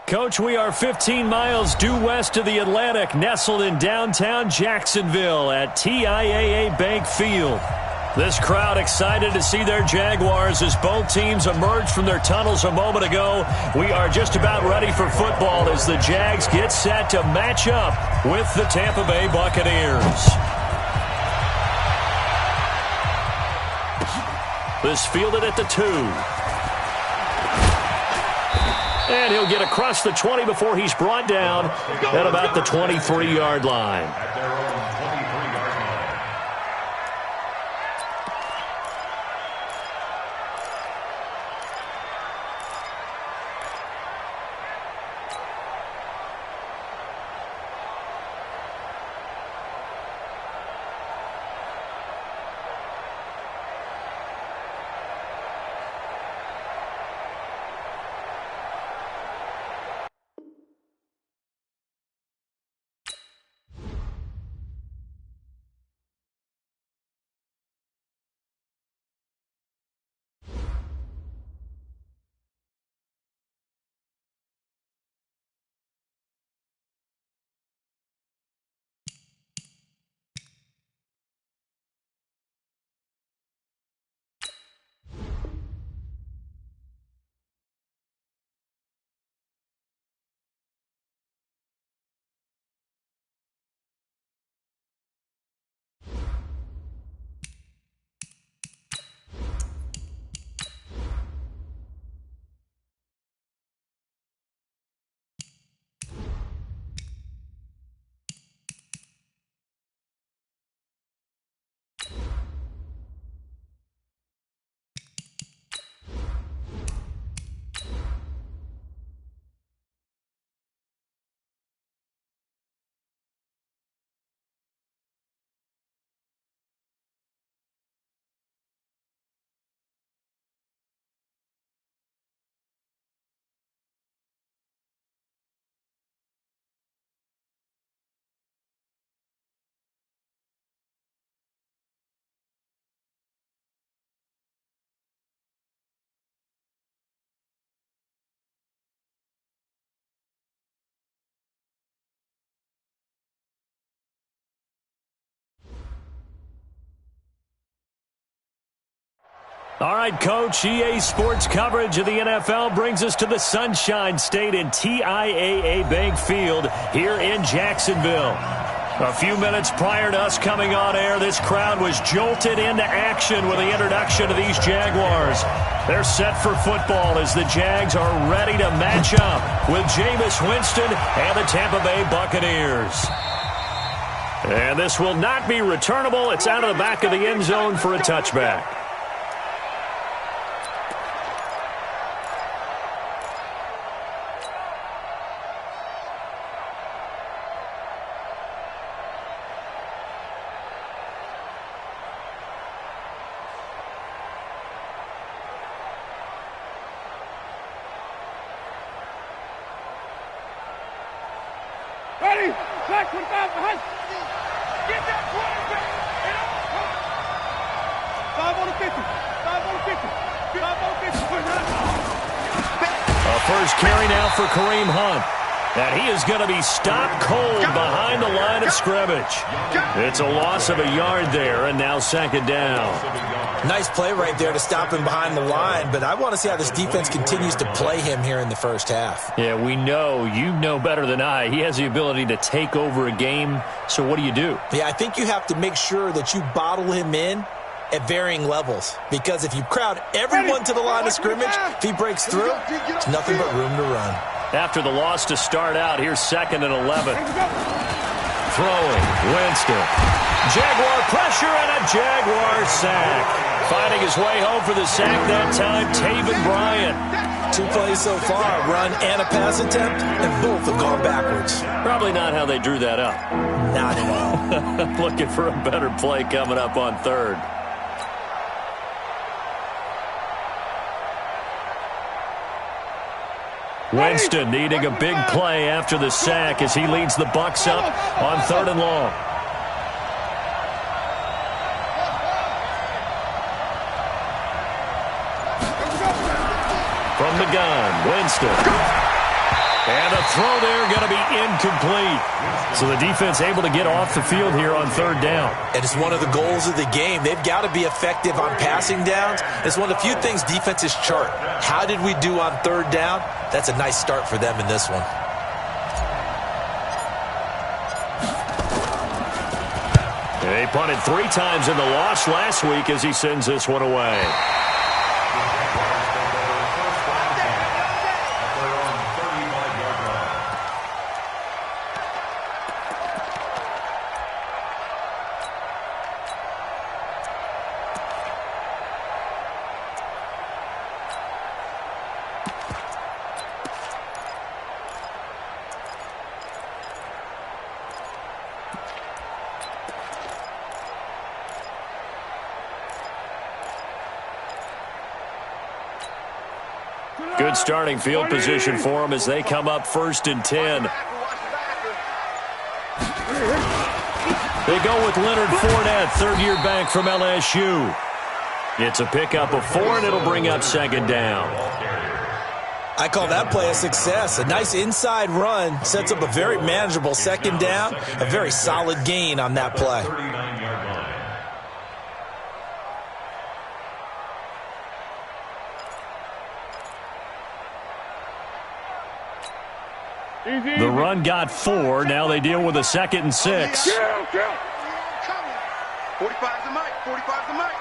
Coach, we are 15 miles due west of the Atlantic, nestled in downtown Jacksonville at TIAA Bank Field. This crowd excited to see their Jaguars as both teams emerged from their tunnels a moment ago. We are just about ready for football as the Jags get set to match up with the Tampa Bay Buccaneers. This fielded at the 2. And he'll get across the 20 before he's brought down at about the 23-yard line. All right, Coach, EA Sports coverage of the NFL brings us to the Sunshine State in TIAA Bank Field here in Jacksonville. A few minutes prior to us coming on air, this crowd was jolted into action with the introduction of these Jaguars. They're set for football as the Jags are ready to match up with Jameis Winston and the Tampa Bay Buccaneers. And this will not be returnable. It's out of the back of the end zone for a touchback. Ready? Black 25 behind. Get that quarterback. 5 on the 50. 5 on the 50. 5 on the 50. A first carry now for Kareem Hunt. And he is going to be stopped cold behind the line of scrimmage. It's a loss of a yard there, and now second down. Nice play right there to stop him behind the line, but I want to see how this defense continues to play him here in the first half. Yeah, we know. You know better than I. He has the ability to take over a game, so what do you do? Yeah, I think you have to make sure that you bottle him in at varying levels, because if you crowd everyone to the line of scrimmage, if he breaks through, it's nothing but room to run. After the loss to start out, here's 2nd and 11. Throwing, Winston. Jaguar pressure and a Jaguar sack. Finding his way home for the sack that time, Taven Bryan. 2 plays so far, run and a pass attempt, and both have gone backwards. Probably not how they drew that up. Not at all. Looking for a better play coming up on 3rd. Winston needing a big play after the sack as he leads the Bucs up on 3rd and long. From the gun, Winston. And the throw there going to be incomplete. So the defense able to get off the field here on third down. And it's one of the goals of the game. They've got to be effective on passing downs. It's one of the few things defenses chart. How did we do on third down? That's a nice start for them in this one. They punted 3 times in the loss last week as he sends this one away. Good starting field position for them as they come up 1st and 10. They go with Leonard Fournette, third-year back from LSU. It's a pickup of 4, and it'll bring up 2nd down. I call that play a success. A nice inside run sets up a very manageable 2nd down. A very solid gain on that play. The run got 4. Now they deal with a 2nd and 6. 45's the mic. 45's the mic.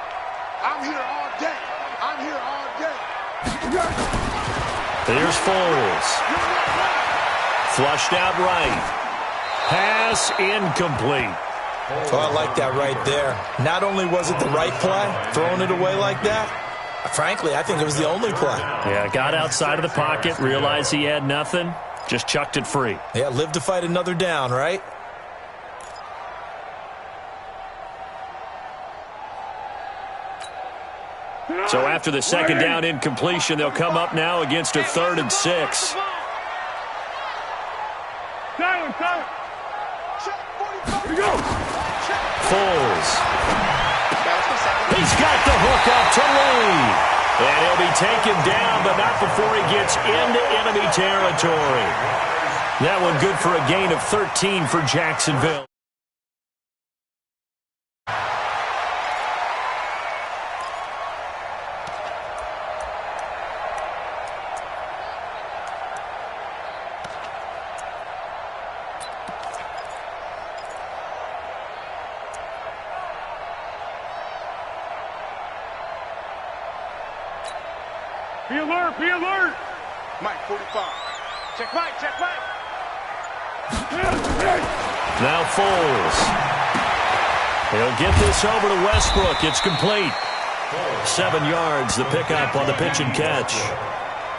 I'm here all day. I'm here all day. There's Foles. Flushed out right. Pass incomplete. Oh, I like that right there. Not only was it the right play, throwing it away like that, frankly, I think it was the only play. Yeah, got outside of the pocket, realized he had nothing. Just chucked it free. Yeah, live to fight another down, right? So after the 2nd down incompletion, they'll come up now against a 3rd and 6. Foles. He's got the hook up to Lee. And he'll be taken down, but not before he gets into enemy territory. That one good for a gain of 13 for Jacksonville. Be alert, be alert. Mike, 45. Check Mike, check Mike. Now Foles. He'll get this over to Westbrook. It's complete. 7 yards, the pickup on the pitch and catch.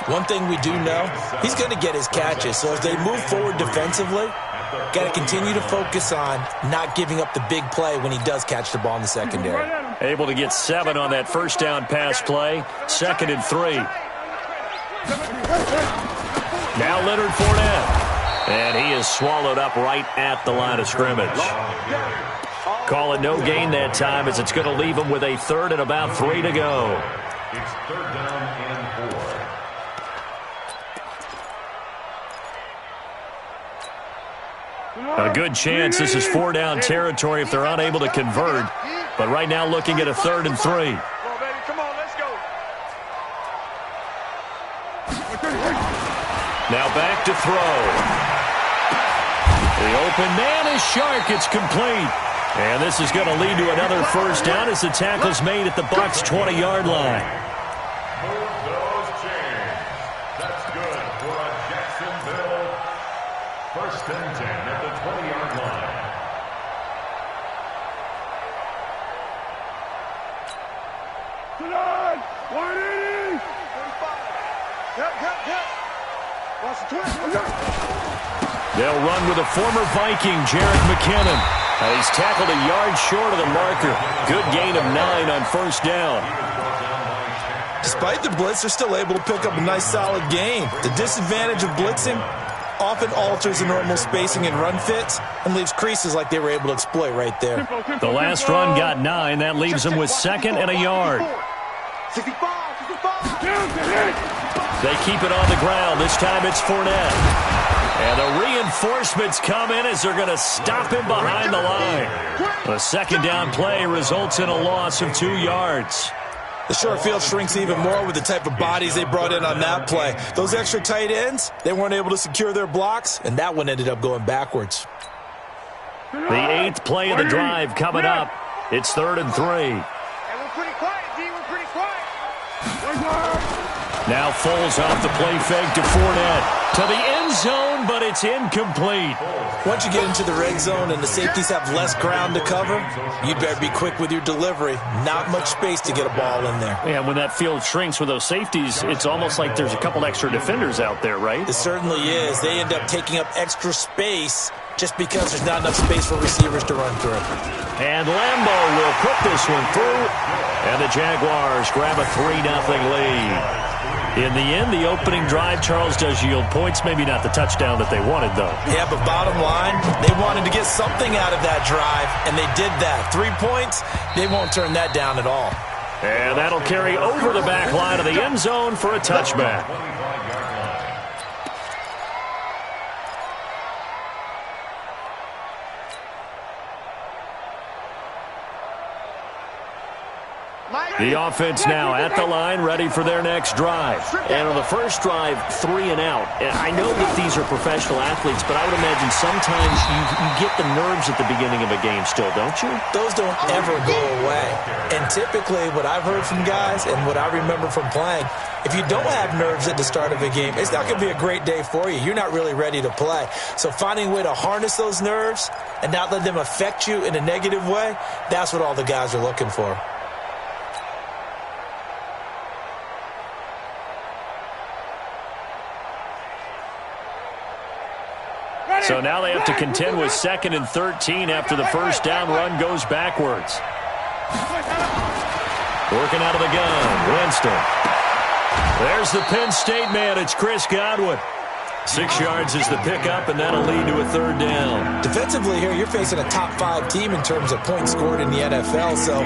One thing we do know, he's going to get his catches. So as they move forward defensively, got to continue to focus on not giving up the big play when he does catch the ball in the secondary. Able to get 7 on that 1st down pass play. 2nd and 3. Now Leonard Fournette. And he is swallowed up right at the line of scrimmage. Call it no gain that time as it's going to leave him with a 3rd and about 3 to go. It's 3rd down and 4. A good chance this is 4 down territory if they're unable to convert. But right now looking at a 3rd and 3. Come on, baby. Come on, let's go. Now back to throw. The open man is Shark. It's complete. And this is going to lead to another 1st down as the tackle's made at the Bucs' 20-yard line. Move those chains. That's good for a Jacksonville 1st and 10 at the 20-yard line. Tonight, 180. 45. Yep. Watch the twist. They'll run with a former Viking, Jerick McKinnon. He's tackled a yard short of the marker. Good gain of 9 on 1st down. Despite the blitz, they're still able to pick up a nice solid gain. The disadvantage of blitzing often alters the normal spacing and run fits and leaves creases like they were able to exploit right there. The last run got 9. That leaves them with 2nd and a yard. 65. They keep it on the ground. This time it's Fournette. And the reinforcements come in as they're going to stop him behind the line. A second down play results in a loss of 2 yards. The short field shrinks even more with the type of bodies they brought in on that play. Those extra tight ends, they weren't able to secure their blocks, and that one ended up going backwards. The 8th play of the drive coming up. It's 3rd and 3. Hey, we're pretty quiet, D. We're pretty quiet. Now Foles off the play fake to Fournette. To the end zone, but it's incomplete. Once you get into the red zone and the safeties have less ground to cover, you better be quick with your delivery. Not much space to get a ball in there. Yeah, when that field shrinks with those safeties, it's almost like there's a couple extra defenders out there, right? It certainly is. They end up taking up extra space just because there's not enough space for receivers to run through. And Lambeau will put this one through. And the Jaguars grab a 3-0 lead. In the end, the opening drive, Charles, does yield points. Maybe not the touchdown that they wanted, though. Yeah, but bottom line, they wanted to get something out of that drive, and they did that. 3 points, they won't turn that down at all. And that'll carry over the back line of the end zone for a touchback. The offense now at the line, ready for their next drive. And on the first drive, 3 and out. And I know that these are professional athletes, but I would imagine sometimes you get the nerves at the beginning of a game still, don't you? Those don't ever go away. And typically, what I've heard from guys and what I remember from playing, if you don't have nerves at the start of a game, it's not going to be a great day for you. You're not really ready to play. So finding a way to harness those nerves and not let them affect you in a negative way, that's what all the guys are looking for. So now they have to contend with 2nd and 13 after the first down run goes backwards. Working out of the gun, Winston. There's the Penn State man. It's Chris Godwin. 6 yards is the pickup, and that'll lead to a 3rd down. Defensively here, you're facing a top 5 team in terms of points scored in the NFL. So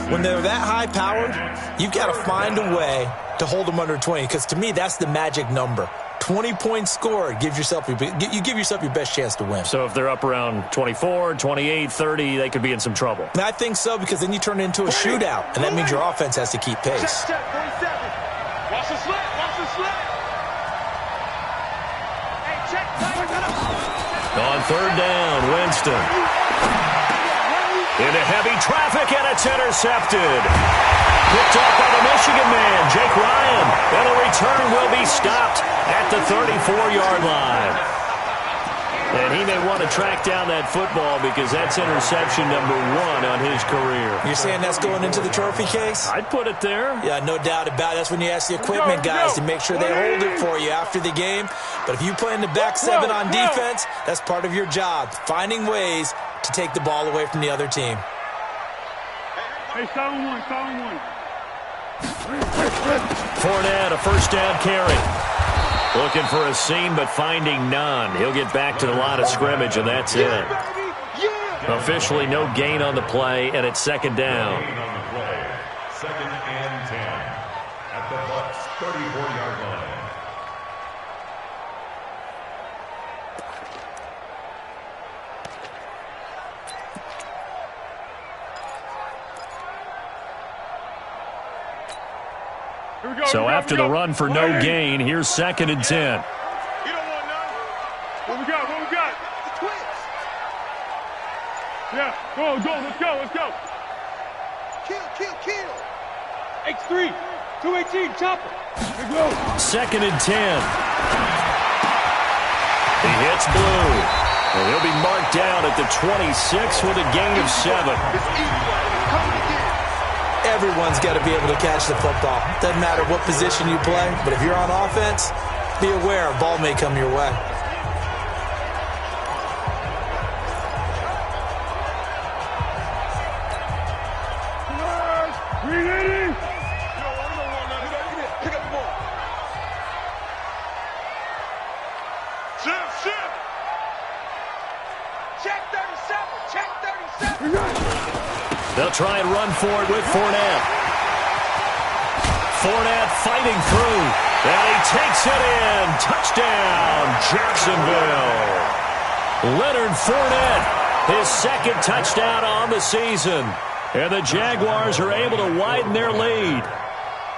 when they're that high-powered, you've got to find a way to hold them under 20, because to me, that's the magic number. 20 points scored, you give yourself your best chance to win. So if they're up around 24, 28, 30, they could be in some trouble. And I think so, because then you turn it into a shootout, and that means your offense has to keep pace. Check, 47. Watch the slip, watch the slip. Hey, check. On 3rd down, Winston. Into heavy traffic, and it's intercepted. Picked up by the Michigan man, Jake Ryan. And the return will be stopped at the 34-yard line. And he may want to track down that football because that's interception number 1 on his career. You're saying that's going into the trophy case? I'd put it there. Yeah, no doubt about it. That's when you ask the equipment guys to make sure they hold it for you after the game. But if you play in the back 7 on defense, that's part of your job, finding ways to take the ball away from the other team. Hey, 7-1. Fournette, a first down carry. Looking for a seam, but finding none. He'll get back to the line of scrimmage, and that's it. Officially no gain on the play, and it's 2nd down. 2nd and 10 at the Bucs' 34-yard line. So after the run for no gain, here's 2nd and 10. You don't want none. What we got? The Twins. Yeah, let's go. Kill. X3, 218, chopper. Here we go. 2nd and 10. He hits Blue. And he'll be marked down at the 26 with a gain of 7. Everyone's got to be able to catch the football. Doesn't matter what position you play, but if you're on offense, be aware a ball may come your way. Pick up the ball. Shift. Check 37. They'll try and run for it with Fournette. Fournette fighting through. And he takes it in. Touchdown, Jacksonville. Leonard Fournette, his second touchdown on the season. And the Jaguars are able to widen their lead.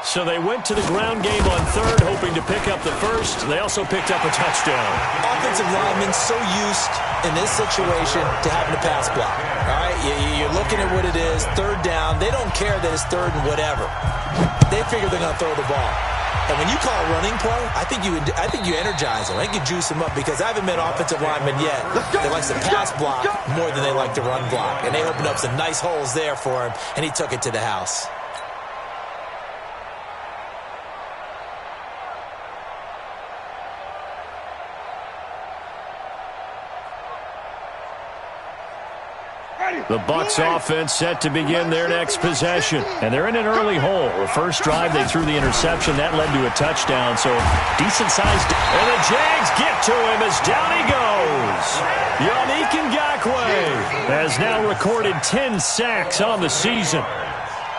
So they went to the ground game on third, hoping to pick up the first. They also picked up a touchdown. Offensive linemen so used in this situation to having a pass block. All right, you're looking at what it is, third down. They don't care that it's third and whatever. They figure they're going to throw the ball. And when you call a running play, I think you energize them. I think you juice them up because I haven't met offensive linemen yet that likes to pass block more than they like to run block. And they opened up some nice holes there for him, and he took it to the house. The Bucs offense set to begin their next possession. And they're in an early hole. The first drive, they threw the interception. That led to a touchdown, so decent-sized. And the Jags get to him as down he goes. Yannick Ngakoue has now recorded 10 sacks on the season.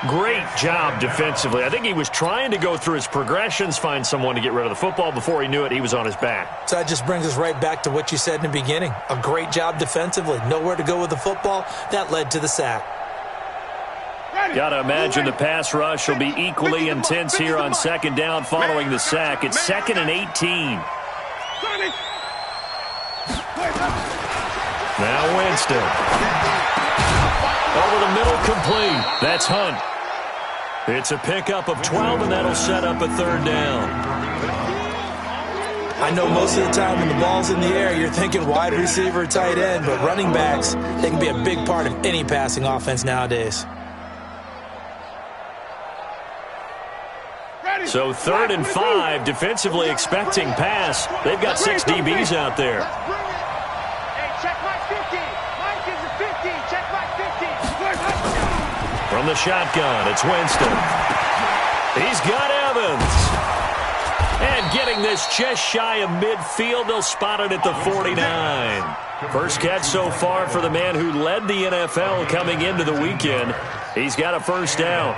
Great job defensively. I think he was trying to go through his progressions, find someone to get rid of the football. Before he knew it, he was on his back. So that just brings us right back to what you said in the beginning. A great job defensively. Nowhere to go with the football. That led to the sack. Got to imagine the pass rush will be equally intense here on second down following the sack. It's 2nd and 18. Now Winston. Over the middle, complete. That's Hunt. It's a pickup of 12, and that'll set up a third down. I know most of the time when the ball's in the air, you're thinking wide receiver, tight end, but running backs, they can be a big part of any passing offense nowadays. So 3rd and 5, defensively expecting pass. They've got 6 DBs out there. Check my 50. Mike is a 50. Check my 50. From the shotgun, it's Winston. He's got Evans. And getting this just shy of midfield, they'll spot it at the 49. First catch so far for the man who led the NFL coming into the weekend. He's got a first down.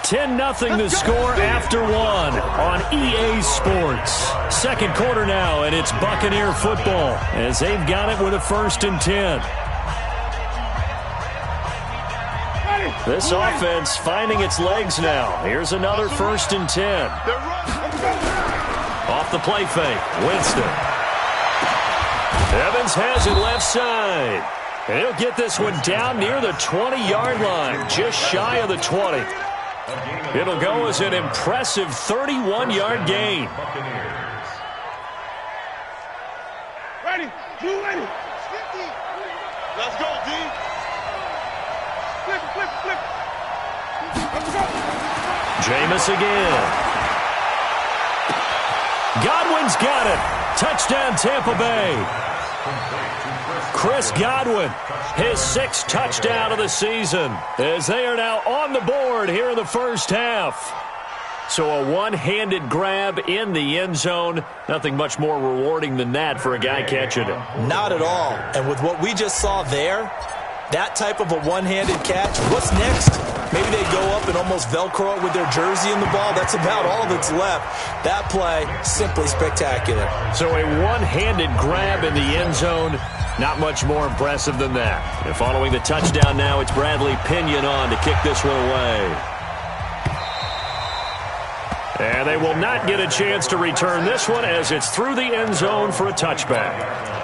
10-0 the score after one on EA Sports. Second quarter now, and it's Buccaneer football as they've got it with a 1st and 10. This offense finding its legs now. Here's another 1st and 10. Off the play fake, Winston. Evans has it left side. And he'll get this one down near the 20-yard line, just shy of the 20. It'll go as an impressive 31-yard gain. Ready. You ready. Let's go, D. Flip. Let's go. Jameis again. Godwin's got it. Touchdown, Tampa Bay. Chris Godwin, his 6th touchdown of the season, as they are now on the board here in the first half. So a one-handed grab in the end zone. Nothing much more rewarding than that for a guy catching it. Not at all. And with what we just saw there, that type of a one-handed catch, what's next? Maybe they go up and almost Velcro it with their jersey in the ball. That's about all that's left. That play, simply spectacular. So a one-handed grab in the end zone. Not much more impressive than that. And following the touchdown now, it's Bradley Pinion on to kick this one away. And they will not get a chance to return this one as it's through the end zone for a touchback.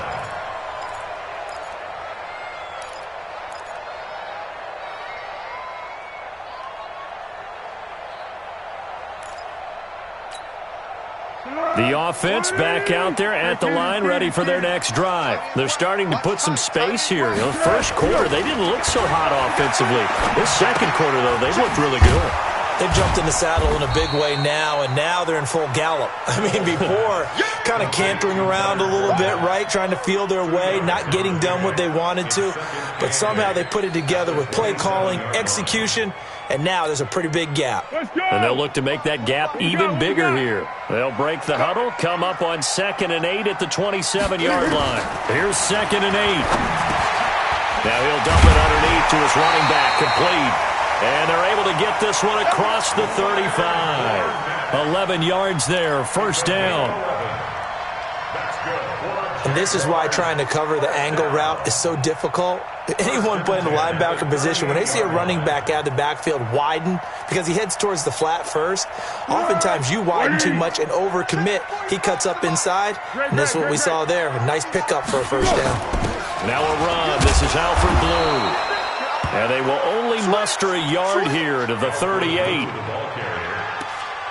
The offense back out there at the line, ready for their next drive. They're starting to put some space here. You know, first quarter, they didn't look so hot offensively. This second quarter, though, they've looked really good. They've jumped in the saddle in a big way now, and now they're in full gallop. I mean, before, kind of cantering around a little bit, right, trying to feel their way, not getting done what they wanted to. But somehow they put it together with play calling, execution, and now there's a pretty big gap. And they'll look to make that gap even bigger here. They'll break the huddle, come up on 2nd and 8 at the 27-yard line. Here's 2nd and 8. Now he'll dump it underneath to his running back, complete. And they're able to get this one across the 35. 11 yards there, first down. And this is why trying to cover the angle route is so difficult. Anyone playing the linebacker position, when they see a running back out of the backfield widen because he heads towards the flat first, oftentimes you widen too much and overcommit. He cuts up inside, and this is what we saw there. A nice pickup for a first down. Now a run. This is Alfred Blue. And they will only muster a yard here to the 38.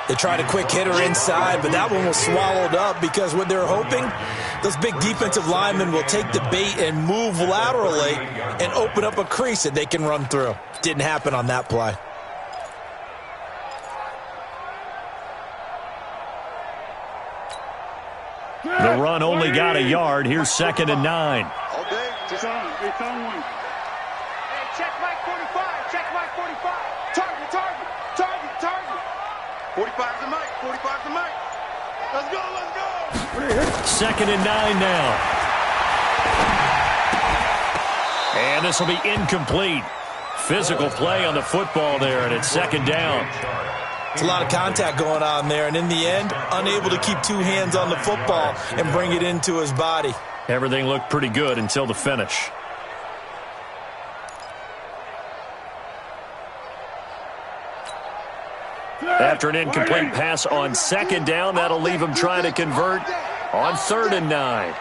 They tried a quick hitter inside, but that one was swallowed up because what they're hoping, those big defensive linemen will take the bait and move laterally and open up a crease that they can run through. Didn't happen on that play. The run only got a yard. Here's 2nd and 9. All day. It's on one. Hey, check Mike 45. Check Mike 45. Target. 45's the Mike. 45's the Mike. Let's go. 2nd and 9 now. And this will be incomplete. Physical play on the football there, and it's 2nd down. It's a lot of contact going on there, and in the end, unable to keep two hands on the football and bring it into his body. Everything looked pretty good until the finish. After an incomplete pass on 2nd down, that'll leave him trying to convert on 3rd and 9.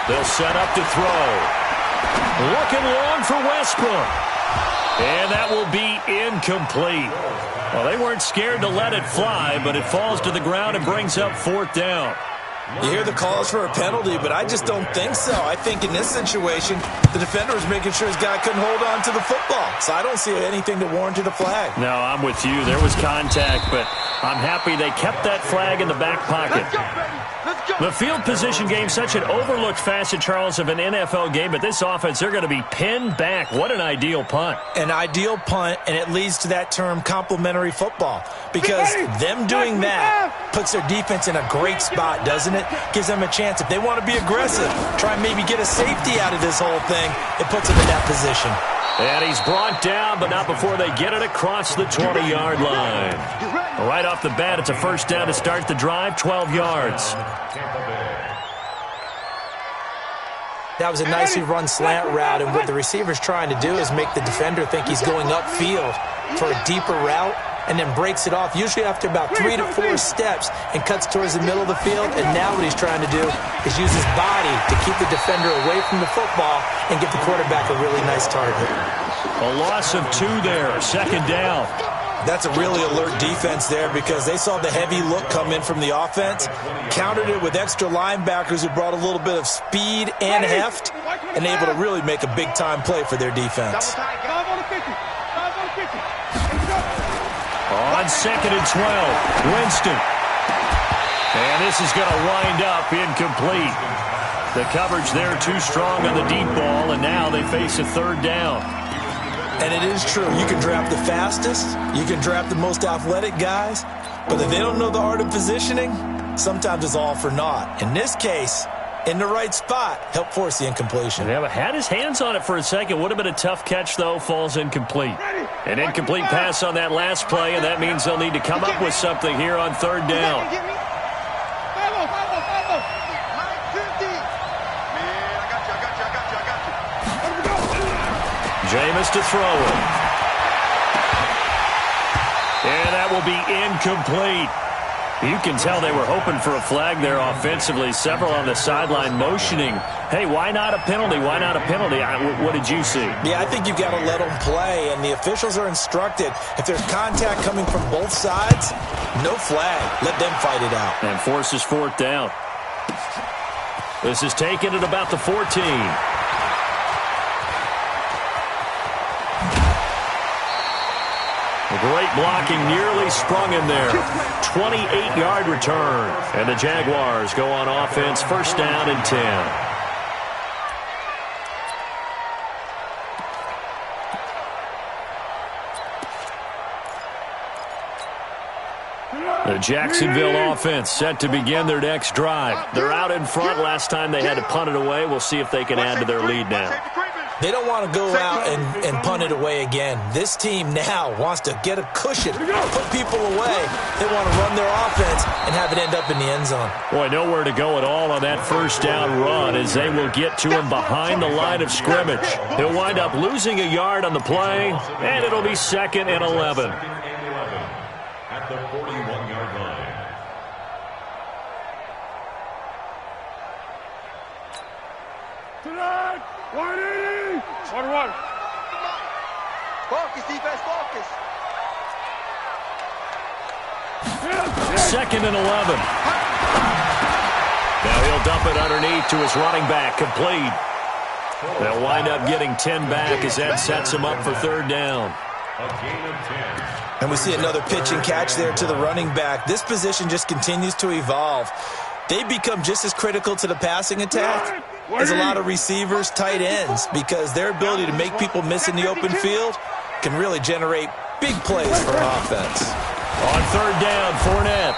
They'll set up to throw. Looking long for Westbrook. And that will be incomplete. Well, they weren't scared to let it fly, but it falls to the ground and brings up 4th down. You hear the calls for a penalty, but I just don't think so. I think in this situation, the defender was making sure his guy couldn't hold on to the football. So I don't see anything that warranted a flag. No, I'm with you. There was contact, but I'm happy they kept that flag in the back pocket. The field position game, such an overlooked facet, Charles, of an NFL game, but this offense, they're going to be pinned back. What an ideal punt. An ideal punt, and it leads to that term complementary football, because them doing that puts their defense in a great spot, doesn't it? Gives them a chance. If they want to be aggressive, try and maybe get a safety out of this whole thing, it puts them in that position. And he's brought down, but not before they get it across the 20-yard line. Right off the bat, it's a first down to start the drive, 12 yards. That was a nicely run slant route, and what the receiver's trying to do is make the defender think he's going upfield for a deeper route, and then breaks it off, usually after about 3 to 4 steps, and cuts towards the middle of the field. And now what he's trying to do is use his body to keep the defender away from the football and get the quarterback a really nice target. A loss of 2 there, 2nd down. That's a really alert defense there, because they saw the heavy look come in from the offense, countered it with extra linebackers who brought a little bit of speed and heft, and able to really make a big-time play for their defense. On 2nd and 12, Winston. And this is going to wind up incomplete. The coverage there too strong on the deep ball, and now they face a 3rd down. And it is true. You can draft the fastest, you can draft the most athletic guys, but if they don't know the art of positioning, sometimes it's all for naught. In this case, in the right spot, help force the incompletion. Yeah, but had his hands on it for a second. Would have been a tough catch, though. Falls incomplete. An incomplete pass on that last play, and that means they'll need to come up with something here on 3rd down. Jameis to throw it. And that will be incomplete. You can tell they were hoping for a flag there offensively. Several on the sideline motioning, hey, why not a penalty? Why not a penalty? What did you see? Yeah, I think you've got to let them play, and the officials are instructed, if there's contact coming from both sides, no flag. Let them fight it out. And forces 4th down. This is taken at about the 14. Great blocking, nearly sprung him there. 28-yard return. And the Jaguars go on offense, 1st down and 10. The Jacksonville offense set to begin their next drive. They're out in front. Last time they had to punt it away. We'll see if they can add to their lead now. They don't want to go out and punt it away again. This team now wants to get a cushion, put people away. They want to run their offense and have it end up in the end zone. Boy, nowhere to go at all on that first down run as they will get to him behind the line of scrimmage. He'll wind up losing a yard on the play, and it'll be 2nd and 11. At the 41-yard line. Tonight, 180. 1-1. Focus, defense, focus. 2nd and 11. Now he'll dump it underneath to his running back, complete. They'll wind up getting 10 back as that sets him up for 3rd down. A gain of 10. And we see another pitch and catch there to the running back. This position just continues to evolve. They become just as critical to the passing attack as a lot of receivers, tight ends, because their ability to make people miss in the open field can really generate big plays for an offense. On 3rd down, Fournette.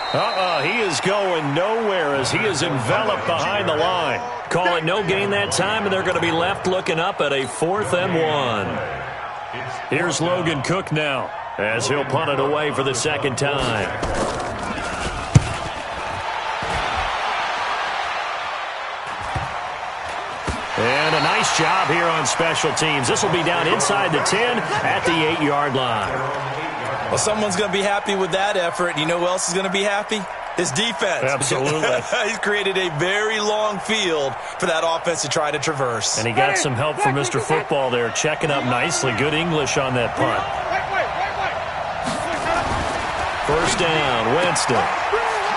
He is going nowhere as he is enveloped behind the line. Call it no gain that time, and they're going to be left looking up at a 4th and 1. Here's Logan Cook now as he'll punt it away for the 2nd time. And a nice job here on special teams. This will be down inside the 10 at the 8-yard line. Well, someone's going to be happy with that effort. You know who else is going to be happy? His defense. Absolutely. He's created a very long field for that offense to try to traverse. And he got some help from Mr. Football there, checking up nicely. Good English on that punt. 1st down, Winston.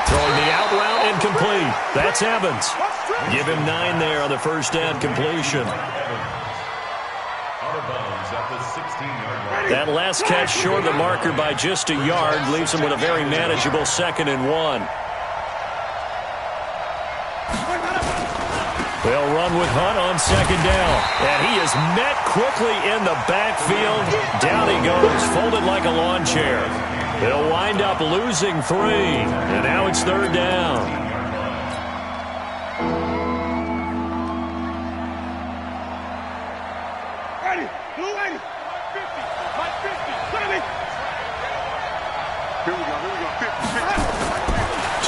Throwing the out route incomplete. That's Evans. Give him 9 there on the 1st down completion. Out of bounds at the 16-yard line. That last catch short of the marker by just a yard leaves him with a very manageable 2nd and 1. They'll run with Hunt on 2nd down. And he is met quickly in the backfield. Down he goes, folded like a lawn chair. They'll wind up losing 3. And now it's 3rd down.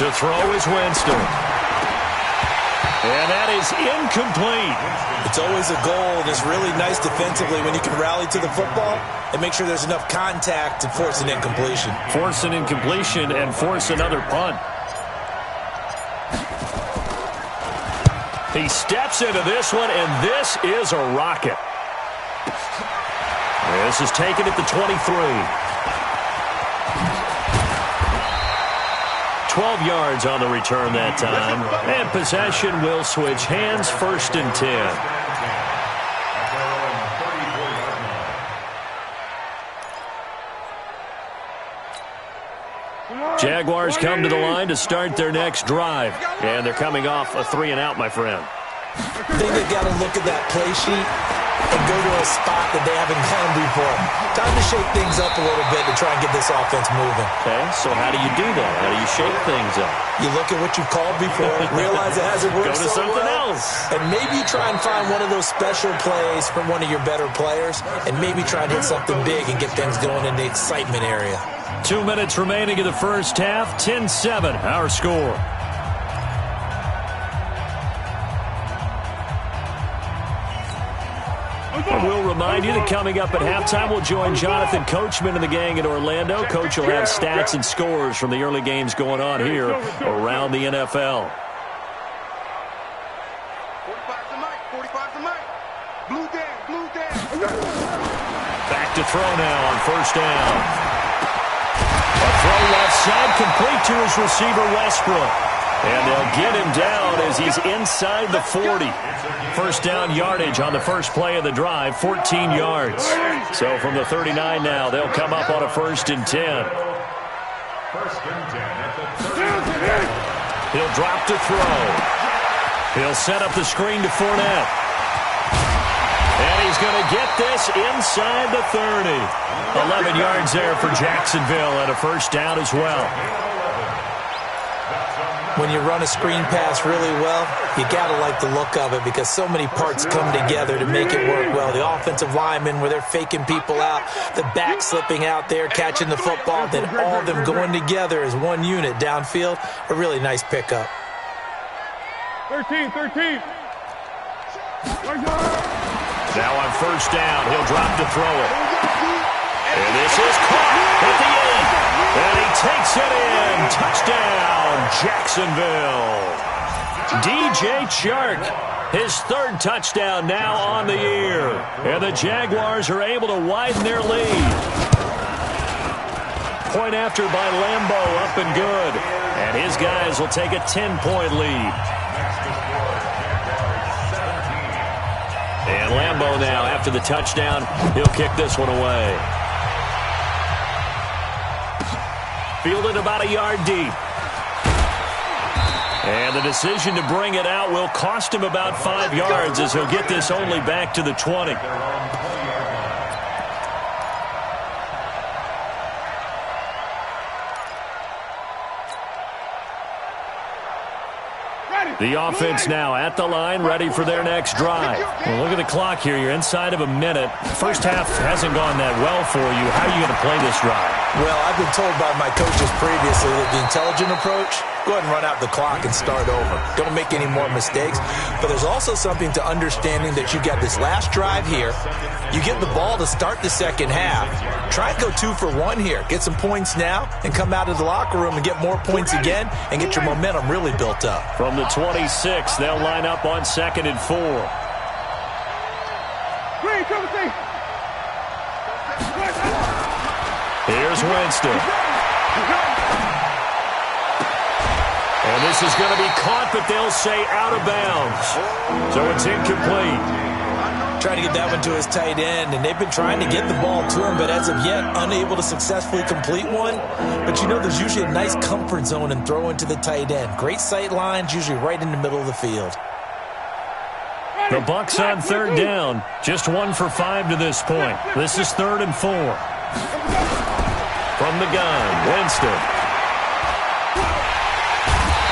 To throw is Winston. And that is incomplete. It's always a goal, and it's really nice defensively when you can rally to the football and make sure there's enough contact to force an incompletion. Force an incompletion and force another punt. He steps into this one, and this is a rocket. This is taken at the 23. 12 yards on the return that time. And possession will switch hands, 1st and 10. Jaguars come to the line to start their next drive. And they're coming off a 3 and out, my friend. I think they've got to look at that play sheet and go to a spot that they haven't gone before. Time to shake things up a little bit to try and get this offense moving. Okay, so how do you do that? How do you shake things up? You look at what you've called before, realize it hasn't worked so so something well, else. and maybe try and find one of those special plays from one of your better players, and maybe try and hit something big and get things going in the excitement area. 2 minutes remaining in the first half, 10-7, our score. We'll remind you that coming up at halftime, we'll join Jonathan Coachman and the gang in Orlando. Coach will have stats and scores from the early games going on here around the NFL. 45's the mic, 45's the mic. Blue down. Back to throw now on 1st down. A throw left side, complete to his receiver, Westbrook. And they'll get him down as he's inside the 40. 1st down yardage on the first play of the drive, 14 yards. So from the 39 now, they'll come up on a 1st and 10. 1st and 10 at the 30. He'll drop to throw. He'll set up the screen to Fournette. And he's going to get this inside the 30. 11 yards there for Jacksonville and a 1st down as well. When you run a screen pass really well, you got to like the look of it because so many parts come together to make it work well. The offensive linemen, where they're faking people out, the back slipping out there, catching the football, then all of them going together as one unit downfield. A really nice pickup. 13. Now on first down, he'll drop to throw it. And this is caught at the end. And he takes it in. Touchdown, Jacksonville. DJ Chark, his third touchdown now on the year. And the Jaguars are able to widen their lead. Point after by Lambo, up and good. And his guys will take a 10-point lead. And Lambo now, after the touchdown, he'll kick this one away. Fielded about a yard deep. And the decision to bring it out will cost him about 5 yards as he'll get this only back to the 20. The offense now at the line, ready for their next drive. Well, look at the clock here. You're inside of a minute. First half hasn't gone that well for you. How are you going to play this drive? Well, I've been told by my coaches previously that the intelligent approach, go ahead and run out the clock and start over. Don't make any more mistakes. But there's also something to understanding that you got this last drive here. You get the ball to start the second half. Try and go 2 for 1 here. Get some points now and come out of the locker room and get more points again and get your momentum really built up. From the 26, they'll line up on 2nd and 4. Here's Winston. And this is going to be caught, but they'll say out of bounds. So it's incomplete. Trying to get that one to his tight end, and they've been trying to get the ball to him, but as of yet, unable to successfully complete one. But you know, there's usually a nice comfort zone in throwing to the tight end. Great sight lines, usually right in the middle of the field. The Bucs on 3rd down. Just 1 for 5 to this point. This is 3rd and 4. From the gun, Winston.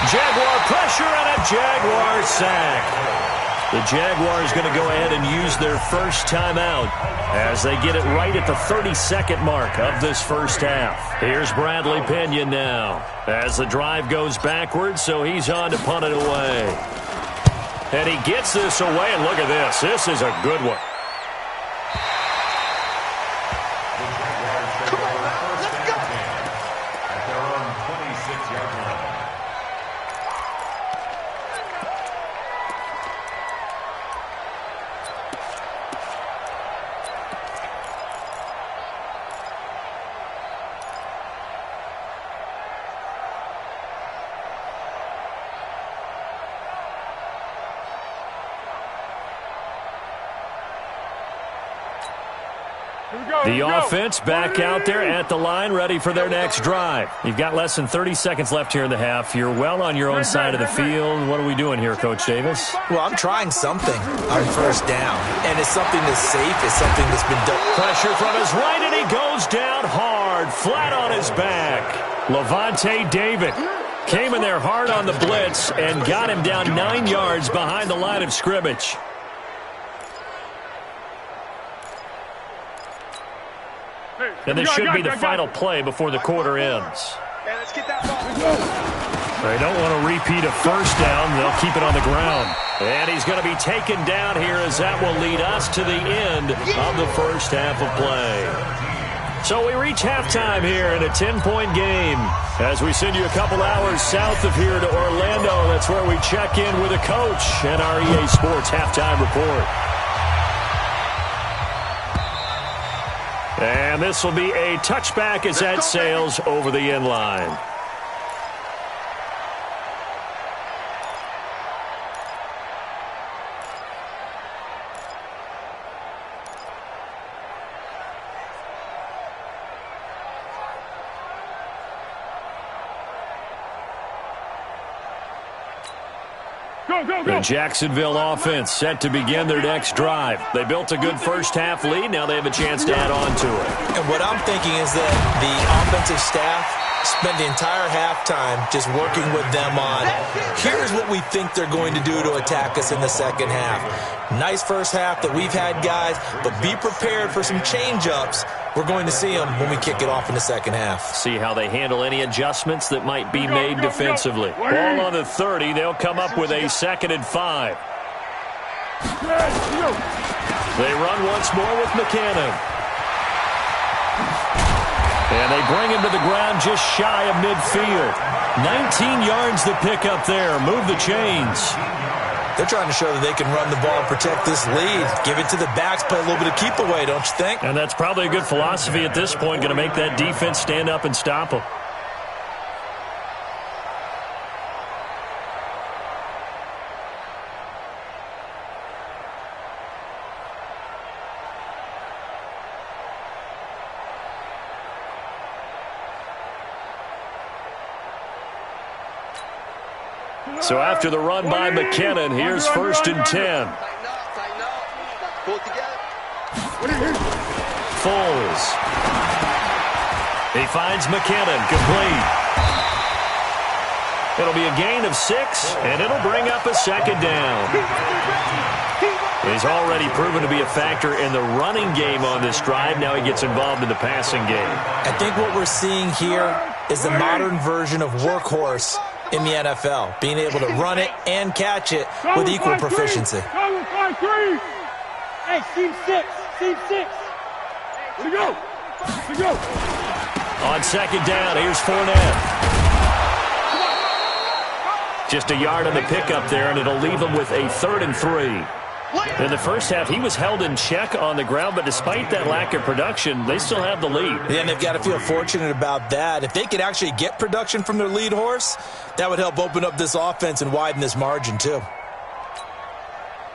Jaguar pressure and a Jaguar sack. The Jaguars going to go ahead and use their first timeout as they get it right at the 32nd mark of this first half. Here's Bradley Pinion now as the drive goes backwards, so he's on to punt it away. And he gets this away, and look at this. This is a good one. The offense back out there at the line, ready for their next drive. You've got less than 30 seconds left here in the half. You're well on your own side of the field. What are we doing here, Coach Davis? Well, I'm trying something on first down, and it's something that's safe. It's something that's been done. Pressure from his right, and he goes down hard, flat on his back. Lavonte David came in there hard on the blitz and got him down 9 yards behind the line of scrimmage. And this should be the final play before the quarter ends. They don't want to repeat a first down. They'll keep it on the ground. And he's going to be taken down here as that will lead us to the end of the first half of play. So we reach halftime here in a 10-point game. As we send you a couple hours south of here to Orlando, that's where we check in with a coach and our EA Sports halftime report. And this will be a touchback as that sails over the end line. The Jacksonville offense set to begin their next drive. They built a good first-half lead. Now they have a chance to add on to it. And what I'm thinking is that the offensive staff spent the entire halftime just working with them on, here's what we think they're going to do to attack us in the second half. Nice first half that we've had, guys, but be prepared for some change-ups. We're going to see them when we kick it off in the second half. See how they handle any adjustments that might be made defensively. Ball on the 30. They'll come up with a 2nd and 5. They run once more with McKinnon. And they bring him to the ground just shy of midfield. 19 yards to pick up there. Move the chains. They're trying to show that they can run the ball and protect this lead. Give it to the backs, play a little bit of keep away, don't you think? And that's probably a good philosophy at this point, going to make that defense stand up and stop them. So after the run by McKinnon, here's 1st and 10. Pull it together. Foles. He finds McKinnon, complete. It'll be a gain of 6, and it'll bring up a 2nd down. He's already proven to be a factor in the running game on this drive. Now he gets involved in the passing game. I think what we're seeing here is the modern version of workhorse in the NFL, being able to run it and catch it with equal proficiency. Hey, team 6. Team 6. Where'd he go? Where'd he go? On 2nd down, here's Fournette. Just a yard on the pickup there, and it'll leave him with a 3rd and 3. In the first half, he was held in check on the ground, but despite that lack of production, they still have the lead. Yeah, and they've got to feel fortunate about that. If they could actually get production from their lead horse, that would help open up this offense and widen this margin, too.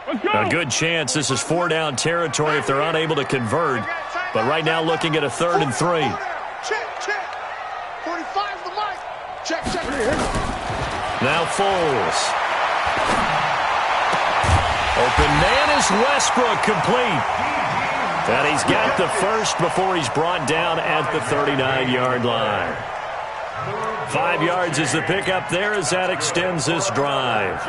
A good chance this is 4-down territory if they're unable to convert. But right now looking at a 3rd and 3. Check. 45 the mic. Check. Now Foles. Open man is Westbrook, complete. And he's got the first before he's brought down at the 39-yard line. 5 yards is the pickup there as that extends this drive.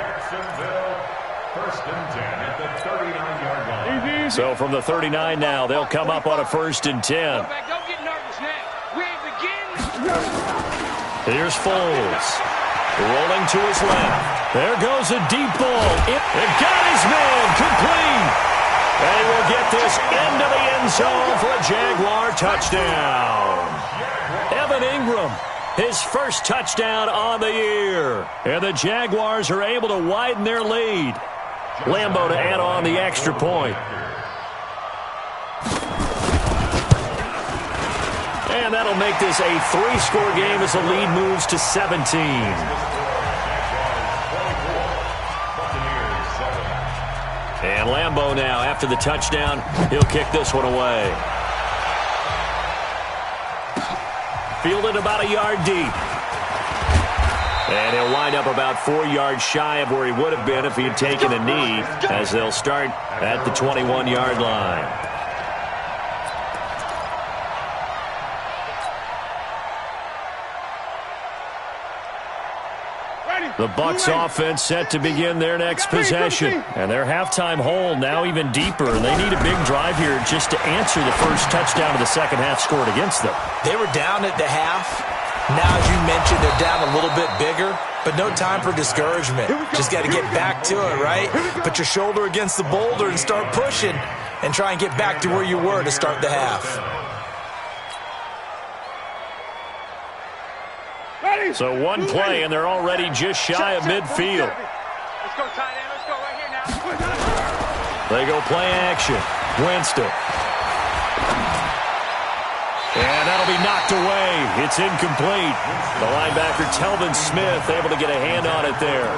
So from the 39 now, they'll come up on a 1st and 10. Don't get nervous now. We ain't begin. Here's Foles. Rolling to his left. There goes a deep ball. It got his man, complete. And he will get this into the end zone for a Jaguar touchdown. Evan Ingram, his first touchdown on the year. And the Jaguars are able to widen their lead. Lambeau to add on the extra point. And that'll make this a 3-score game as the lead moves to 17. And Lambeau now, after the touchdown, he'll kick this one away. Fielded about a yard deep. And he'll wind up about 4 yards shy of where he would have been if he had taken a knee, as they'll start at the 21-yard line. The Bucs offense set to begin their next possession. And their halftime hole now even deeper. And they need a big drive here just to answer the first touchdown of the second half scored against them. They were down at the half. Now, as you mentioned, they're down a little bit bigger. But no time for discouragement. Just got to get back to it, right? Put your shoulder against the boulder and start pushing. And try and get back to where you were to start the half. So one play, and they're already just shy of midfield. Let's go, tight end. Let's go right here now. They go play action. Winston. And that'll be knocked away. It's incomplete. The linebacker, Telvin Smith, able to get a hand on it there.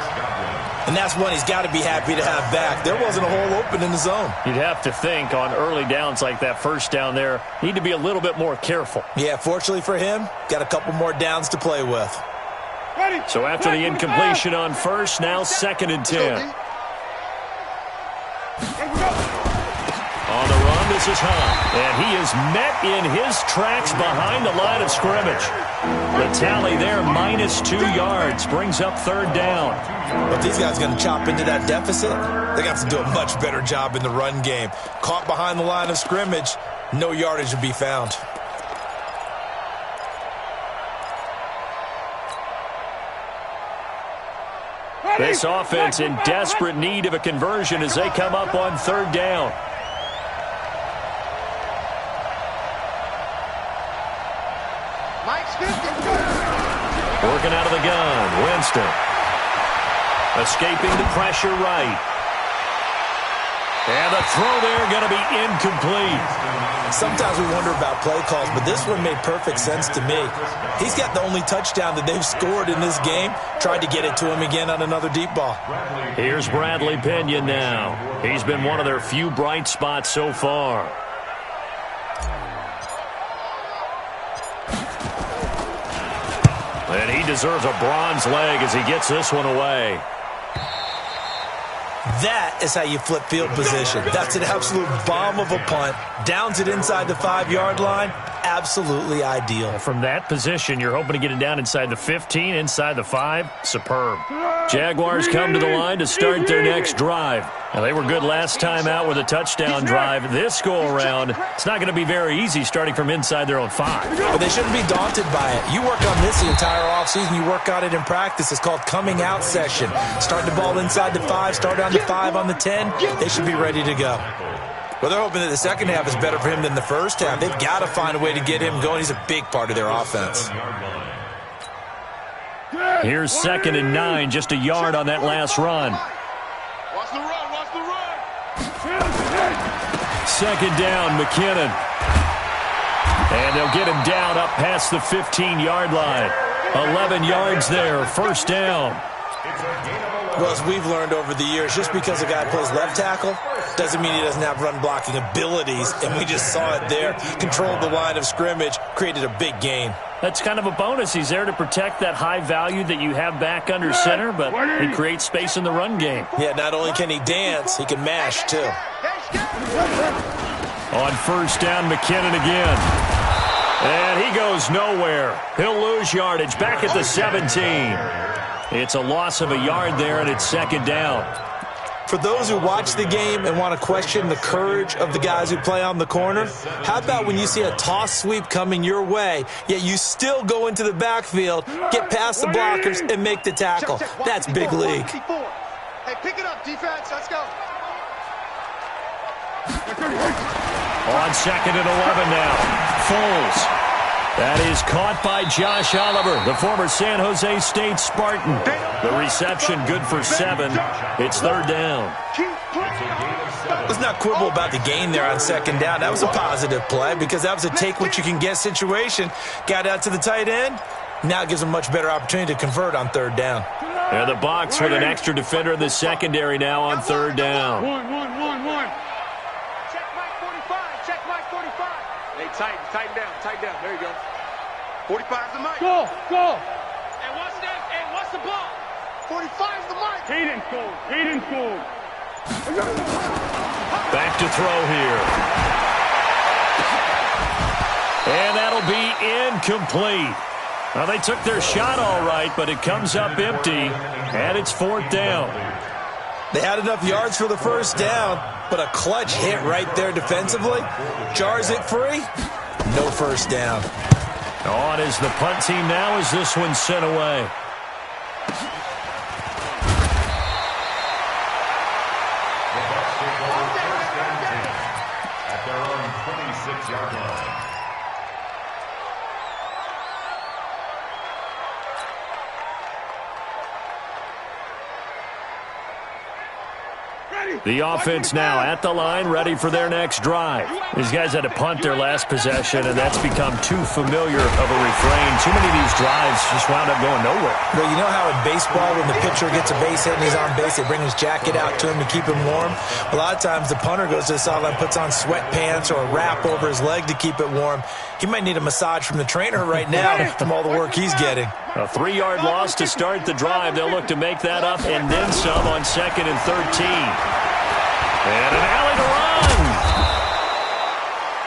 And that's one he's got to be happy to have back. There wasn't a hole open in the zone. You'd have to think on early downs like that first down there, need to be a little bit more careful. Yeah, fortunately for him, got a couple more downs to play with. So after the incompletion on first, now 2nd and 10. On the run, this is Hunt. And he is met in his tracks behind the line of scrimmage. The tally there, -2 yards, brings up 3rd down. But these guys are going to chop into that deficit. They got to do a much better job in the run game. Caught behind the line of scrimmage, no yardage to be found. This offense in desperate need of a conversion as they come up on 3rd down. Working out of the gun, Winston. Escaping the pressure right. And the throw there going to be incomplete. Sometimes we wonder about play calls, but this one made perfect sense to me. He's got the only touchdown that they've scored in this game. Tried to get it to him again on another deep ball. Here's Bradley Pinion now. He's been one of their few bright spots so far. And he deserves a bronze leg as he gets this one away. That is how you flip field position. That's an absolute bomb of a punt. Downs it inside the 5-yard line. Absolutely ideal. From that position, you're hoping to get it down inside the 15, inside the 5. Superb. Jaguars come to the line to start their next drive. Now, they were good last time out with a touchdown drive. This go-around, it's not going to be very easy starting from inside their own 5. But they shouldn't be daunted by it. You work on this the entire offseason. You work on it in practice. It's called coming out session. Start the ball inside the 5, start on the 5, on the 10. They should be ready to go. Well, they're hoping that the second half is better for him than the first half. They've got to find a way to get him going. He's a big part of their offense. Here's 2nd and 9, just a yard on that last run. Watch the run, watch the run. 2nd down, McKinnon. And they'll get him down up past the 15-yard line. 11 yards there, 1st down. Well, as we've learned over the years, just because a guy plays left tackle doesn't mean he doesn't have run-blocking abilities, and we just saw it there. Controlled the line of scrimmage, created a big gain. That's kind of a bonus. He's there to protect that high value that you have back under center, but he creates space in the run game. Yeah, not only can he dance, he can mash, too. On 1st down, McKinnon again. And he goes nowhere. He'll lose yardage back at the 17. It's a loss of a yard there, and it's 2nd down. For those who watch the game and want to question the courage of the guys who play on the corner, how about when you see a toss sweep coming your way, yet you still go into the backfield, get past the blockers, and make the tackle? That's big league. Hey, pick it up, defense. Let's go. On 2nd and 11 now. Foles. That is caught by Josh Oliver, the former San Jose State Spartan. The reception good for 7. It's 3rd down. Let's not quibble about the gain there on 2nd down. That was a positive play because that was a take-what-you-can-get situation. Got out to the tight end. Now it gives them a much better opportunity to convert on 3rd down. And the box with an extra defender in the secondary now on 3rd down. One. Check Mike 45. Check Mike 45. Hey, tighten down. There you go. 45's the mic. Go. And what's the ball? 45's the mic. Hayden scored. Back to throw here. And that'll be incomplete. Well, they took their shot all right, but it comes up empty, and it's 4th down. They had enough yards for the 1st down, but a clutch hit right there defensively. Jars it free. No 1st down. On is the punt team now as this one's sent away. At their own 26-yard line. The offense now at the line, ready for their next drive. These guys had to punt their last possession, and that's become too familiar of a refrain. Too many of these drives just wound up going nowhere. Well, you know how in baseball, when the pitcher gets a base hit and he's on base, they bring his jacket out to him to keep him warm? A lot of times the punter goes to the sideline, puts on sweatpants or a wrap over his leg to keep it warm. He might need a massage from the trainer right now from all the work he's getting. A 3-yard loss to start the drive. They'll look to make that up and then some on 2nd and 13. And an alley to run.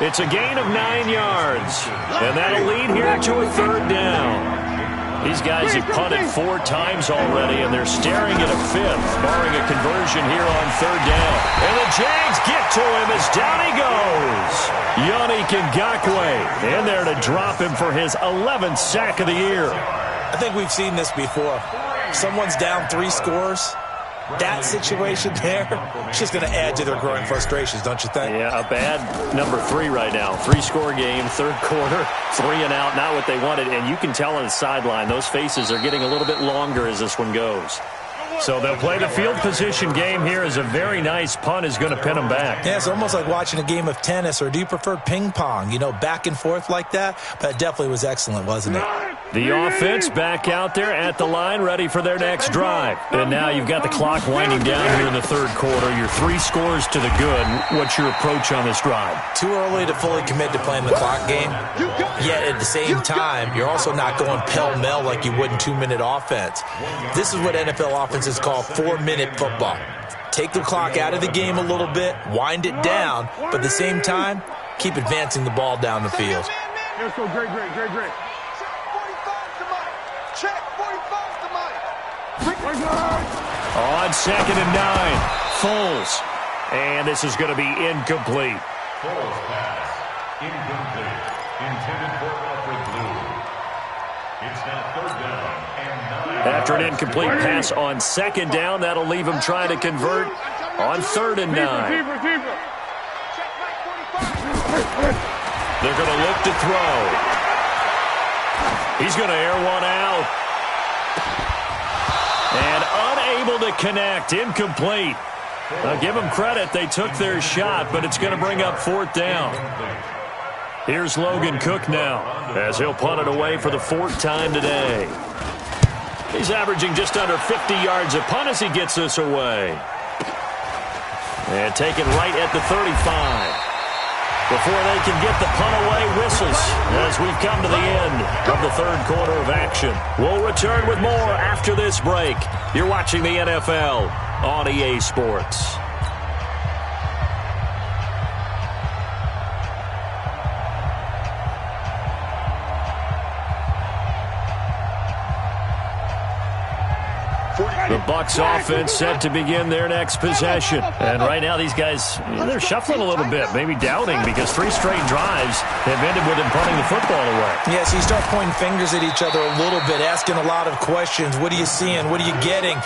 It's a gain of 9 yards. And that'll lead here to a 3rd down. These guys have punted 4 times already, and they're staring at a 5th, barring a conversion here on 3rd down. And the Jags get to him as down he goes. Yannick Ngakoue in there to drop him for his 11th sack of the year. I think we've seen this before. Someone's down 3 scores. That situation there, it's just going to add to their growing frustrations, don't you think? Yeah, a bad number 3 right now. 3-score game, 3rd quarter, 3 and out, not what they wanted. And you can tell on the sideline, those faces are getting a little bit longer as this one goes. So they'll play the field position game here as a very nice punt is going to pin them back. Yeah, it's almost like watching a game of tennis, or do you prefer ping pong? You know, back and forth like that? But it definitely was excellent, wasn't it? The offense back out there at the line, ready for their next drive. And now you've got the clock winding down here in the 3rd quarter. You're 3 scores to the good. What's your approach on this drive? Too early to fully commit to playing the clock game. Yet at the same time, you're also not going pell-mell like you would in 2-minute offense. This is what NFL offenses call 4-minute football. Take the clock out of the game a little bit, wind it down, but at the same time, keep advancing the ball down the field. Let's go, great. Check 45 to Mike. On 2nd and 9, Foles. And this is going to be incomplete. Foles pass. Incomplete. Intended for Alfred Blue. It's now 3rd down and 9. After an incomplete pass on 2nd down, that'll leave him trying to convert on 3rd and 9. They're going to look to throw. He's going to air one out. And unable to connect. Incomplete. Now give them credit. They took their shot, but it's going to bring up 4th down. Here's Logan Cook now as he'll punt it away for the 4th time today. He's averaging just under 50 yards a punt as he gets this away. And taken right at the 35. Before they can get the punt away, whistles as we've come to the end of the 3rd quarter of action. We'll return with more after this break. You're watching the NFL on EA Sports. The Bucs offense set to begin their next possession. And right now these guys, they're shuffling a little bit, maybe doubting, because 3 straight drives have ended with them punting the football away. Yeah, so you start pointing fingers at each other a little bit, asking a lot of questions. What are you seeing? What are you getting?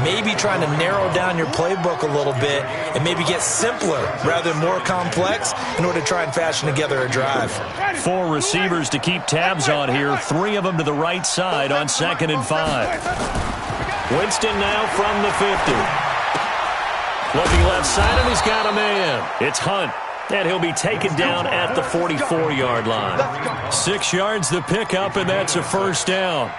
Maybe trying to narrow down your playbook a little bit and maybe get simpler rather than more complex in order to try and fashion together a drive. 4 receivers to keep tabs on here, 3 of them to the right side on 2nd and 5. Winston now from the 50. Looking left side, and he's got a man. It's Hunt, and he'll be taken down at the 44-yard line. 6 yards the pickup, and that's a 1st down.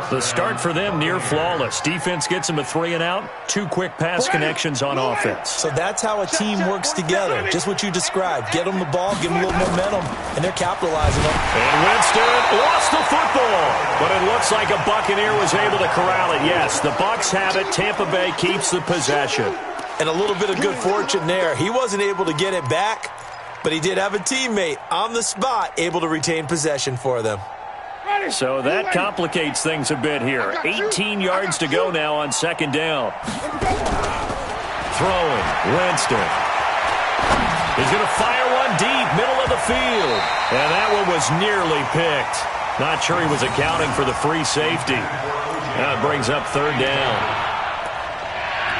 The start for them near flawless. Defense gets them a 3 and out. 2 quick pass connections on offense. So that's how a team works together. Just what you described. Get them the ball, give them a little momentum, and they're capitalizing on it. And Winston lost the football. But it looks like a Buccaneer was able to corral it. Yes, the Bucs have it. Tampa Bay keeps the possession. And a little bit of good fortune there. He wasn't able to get it back, but he did have a teammate on the spot able to retain possession for them. So that complicates things a bit here. 18 yards to go now on 2nd down. Throwing, Winston. He's going to fire one deep, middle of the field. And that one was nearly picked. Not sure he was accounting for the free safety. That brings up 3rd down.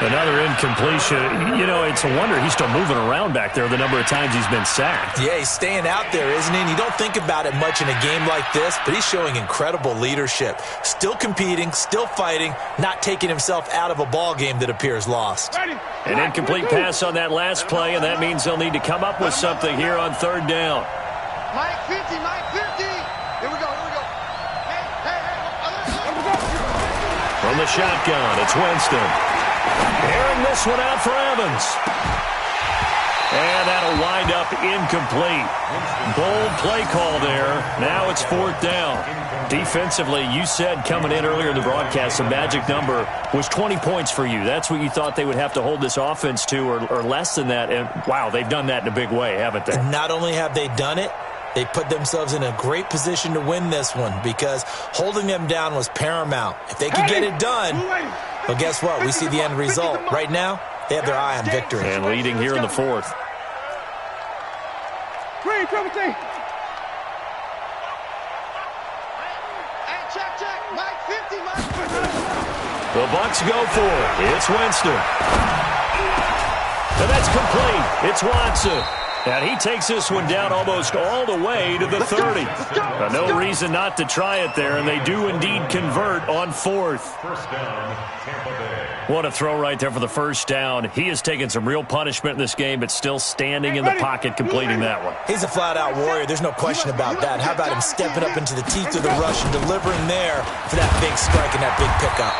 Another incompletion. You know, it's a wonder he's still moving around back there the number of times he's been sacked. Yeah, he's staying out there, isn't he? And you don't think about it much in a game like this, but he's showing incredible leadership. Still competing, still fighting, not taking himself out of a ball game that appears lost. An incomplete pass on that last play, and that means they'll need to come up with something here on 3rd down. Mike 50, Mike 50. Here we go. Hey. From the shotgun, it's Winston. Airing this one out for Evans. And that'll wind up incomplete. Bold play call there. Now it's 4th down. Defensively, you said coming in earlier in the broadcast, the magic number was 20 points for you. That's what you thought they would have to hold this offense to, or less than that. And, wow, they've done that in a big way, haven't they? And not only have they done it, they put themselves in a great position to win this one because holding them down was paramount. If they could get it done, well, guess what? We see the end result. Right now, they have their eye on victory. And leading here in the 4th. Green, triple T. The Bucs go for it. It's Winston. And that's complete. It's Watson. And he takes this one down almost all the way to the 30. No reason not to try it there, and they do indeed convert on 4th. First down, Tampa Bay. What a throw right there for the first down. He has taken some real punishment in this game, but still standing in the pocket completing that one. He's a flat-out warrior. There's no question about that. How about him stepping up into the teeth of the rush and delivering there for that big strike and that big pickup?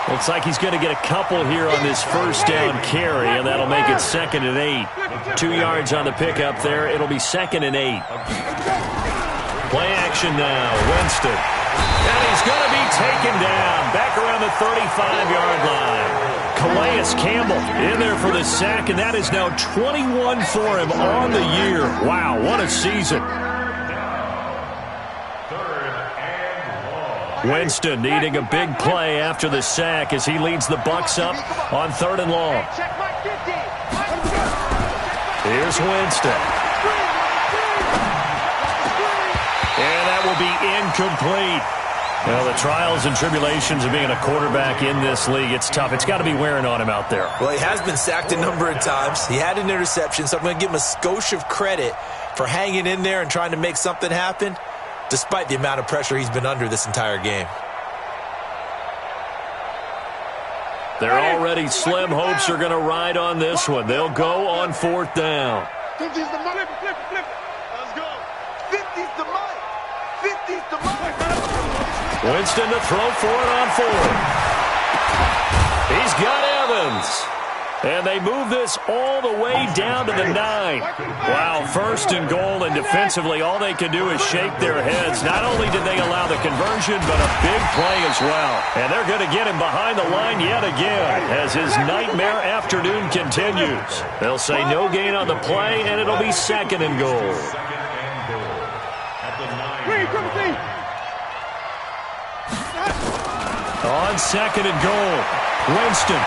Looks like he's going to get a couple here on this first down carry, and that'll make it 2nd and 8. 2 yards on the pickup there. It'll be 2nd and 8. Play action now. Winston. And he's going to be taken down back around the 35-yard line. Calais Campbell in there for the sack, and that is now 21 for him on the year. Wow, what a season. Winston needing a big play after the sack as he leads the Bucs up on 3rd and long. Here's Winston. And that will be incomplete. Well, the trials and tribulations of being a quarterback in this league, it's tough. It's got to be wearing on him out there. Well, he has been sacked a number of times. He had an interception, so I'm going to give him a skosh of credit for hanging in there and trying to make something happen, despite the amount of pressure he's been under this entire game. Their already slim hopes are going to ride on this one. They'll go on 4th down. 50's the money. Flip it. Let's go. 50's the money. 50's the money. Winston to throw for it on 4th. He's got Evans. And they move this all the way down to the 9. Wow, 1st and goal, and defensively all they can do is shake their heads. Not only did they allow the conversion, but a big play as well. And they're going to get him behind the line yet again as his nightmare afternoon continues. They'll say no gain on the play, and it'll be 2nd and goal. On 2nd and goal, Winston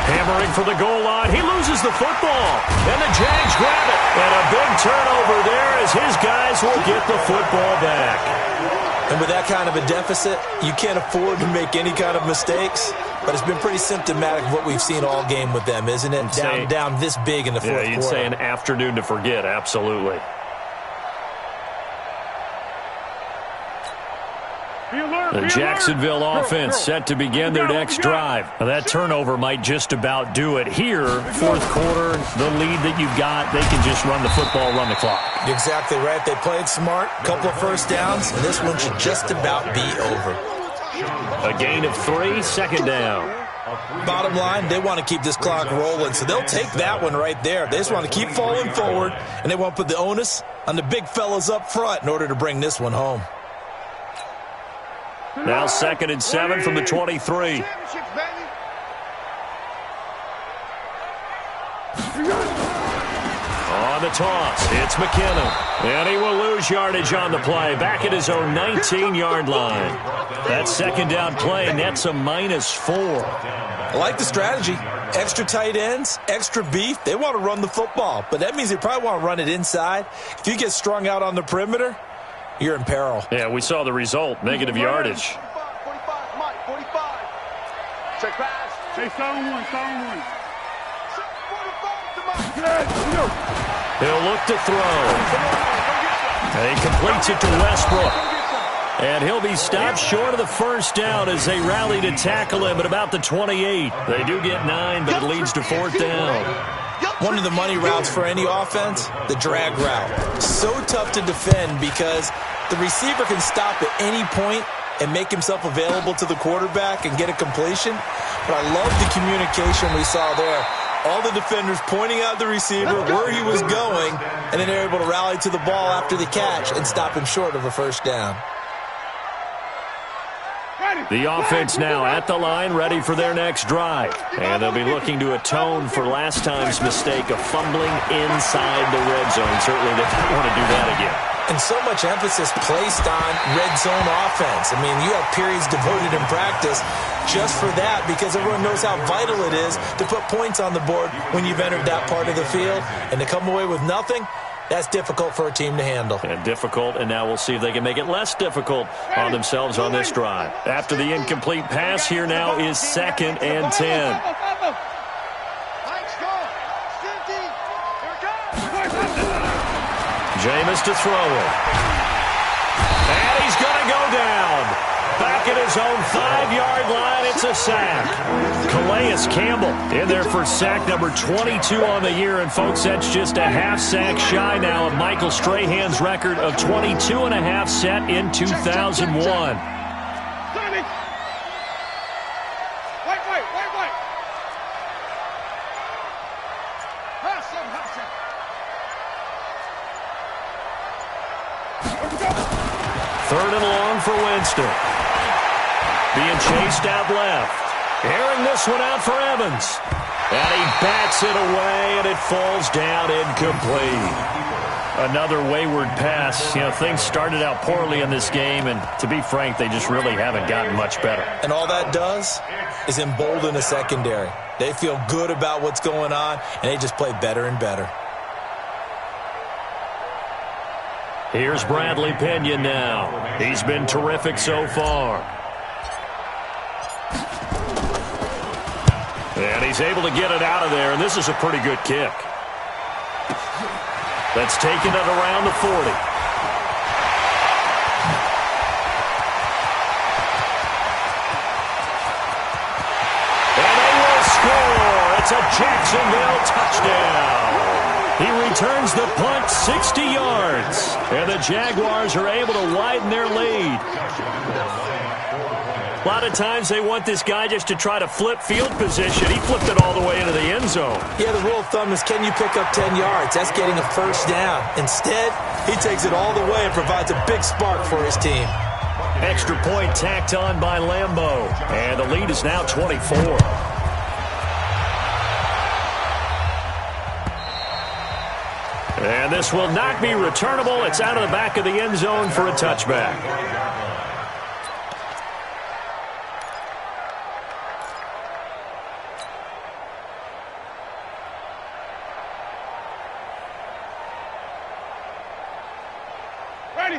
hammering for the goal line. He loses the football, and the Jags grab it. And a big turnover there as his guys will get the football back. And with that kind of a deficit, you can't afford to make any kind of mistakes. But it's been pretty symptomatic of what we've seen all game with them, isn't it? Down this big in the fourth quarter. Yeah, you'd say an afternoon to forget, absolutely. The Jacksonville offense set to begin their next drive. Now, that turnover might just about do it. Here, 4th quarter, the lead that you've got, they can just run the football, run the clock. Exactly right. They played smart, couple of first downs, and this one should just about be over. A gain of 3, 2nd down. Bottom line, they want to keep this clock rolling, so they'll take that one right there. They just want to keep falling forward, and they want to put the onus on the big fellas up front in order to bring this one home. Now 2nd and 7 from the 23. On the toss, it's McKinnon. And he will lose yardage on the play. Back at his own 19-yard line. That 2nd down play nets a -4. I like the strategy. Extra tight ends, extra beef. They want to run the football, but that means they probably want to run it inside. If you get strung out on the perimeter, you're in peril. Yeah, we saw the result. Negative yardage. 45. Check pass. Hey, 7-1. He'll look to throw. And he completes it to Westbrook. And he'll be stopped short of the first down as they rally to tackle him at about the 28. They do get 9, but it leads to 4th down. One of the money routes for any offense, the drag route. So tough to defend because the receiver can stop at any point and make himself available to the quarterback and get a completion. But I love the communication we saw there All the defenders pointing out the receiver where he was going, and then they're able to rally to the ball after the catch and stop him short of a first down. The offense now at the line, ready for their next drive. And they'll be looking to atone for last time's mistake of fumbling inside the red zone. Certainly they don't want to do that again. And so much emphasis placed on red zone offense. I mean, you have periods devoted in practice just for that because everyone knows how vital it is to put points on the board when you've entered that part of the field. And to come away with nothing, that's difficult for a team to handle. And difficult, and now we'll see if they can make it less difficult on themselves on this drive. After the incomplete pass, here now is 2nd and 10. Jameis to throw it. And he's going to go down. Back at his own 5-yard line, it's a sack. Calais Campbell in there for sack number 22 on the year. And, folks, that's just a half sack shy now of Michael Strahan's record of 22.5 set in 2001. Third and long for Winston. Being chased out left. Airing this one out for Evans. And he bats it away, and it falls down incomplete. Another wayward pass. You know, things started out poorly in this game, and to be frank, they just really haven't gotten much better. And all that does is embolden a secondary. They feel good about what's going on, and they just play better and better. Here's Bradley Pinion now. He's been terrific so far. And he's able to get it out of there, and this is a pretty good kick. That's taken it around the 40. And they will score. It's a Jacksonville touchdown. He returns the punt 60 yards. And the Jaguars are able to widen their lead. A lot of times they want this guy just to try to flip field position. He flipped it all the way into the end zone. Yeah, the rule of thumb is can you pick up 10 yards? That's getting a first down. Instead, he takes it all the way and provides a big spark for his team. Extra point tacked on by Lambeau. And the lead is now 24. And this will not be returnable. It's out of the back of the end zone for a touchback.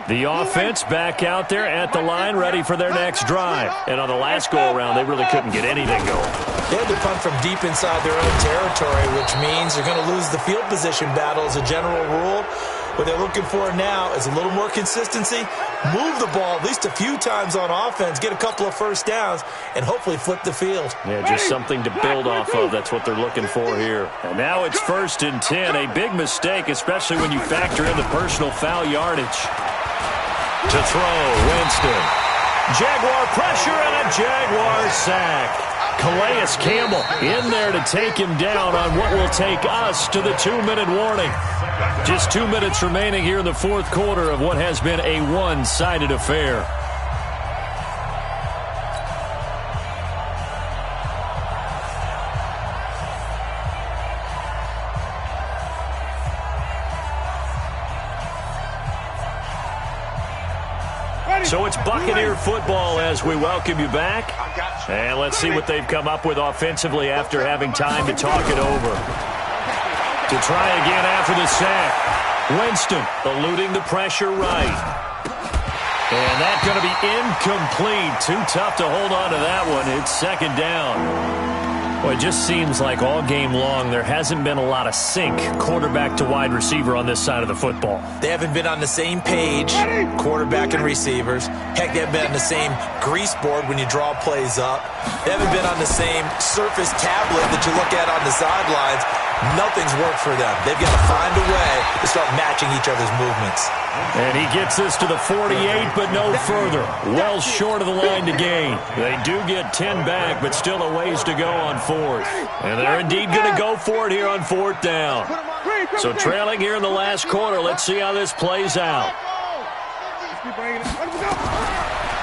The offense back out there at the line, ready for their next drive. And on the last go-around, they really couldn't get anything going. They had to punt from deep inside their own territory, which means they're going to lose the field position battle as a general rule. What they're looking for now is a little more consistency, move the ball at least a few times on offense, get a couple of first downs, and hopefully flip the field. Yeah, just something to build off of. That's what they're looking for here. And now it's 1st and 10, a big mistake, especially when you factor in the personal foul yardage. To throw, Winston. Jaguar pressure and a Jaguar sack. Calais Campbell in there to take him down on what will take us to the 2-minute warning. Just 2 minutes remaining here in the fourth quarter of what has been a one-sided affair. So it's Buccaneer football as we welcome you back. And let's see what they've come up with offensively after having time to talk it over. To try again after the sack. Winston eluding the pressure right. And that's going to be incomplete. Too tough to hold on to that one. It's 2nd down. Well, it just seems like all game long there hasn't been a lot of sync quarterback to wide receiver on this side of the football. They haven't been on the same page, quarterback and receivers. Heck, they haven't been on the same grease board when you draw plays up. They haven't been on the same surface tablet that you look at on the sidelines. Nothing's worked for them. They've got to find a way to start matching each other's movements. And he gets this to the 48, but no further. Well short of the line to gain. They do get 10 back, but still a ways to go on fourth. And they're indeed going to go for it here on fourth down. So trailing here in the last quarter. Let's see how this plays out.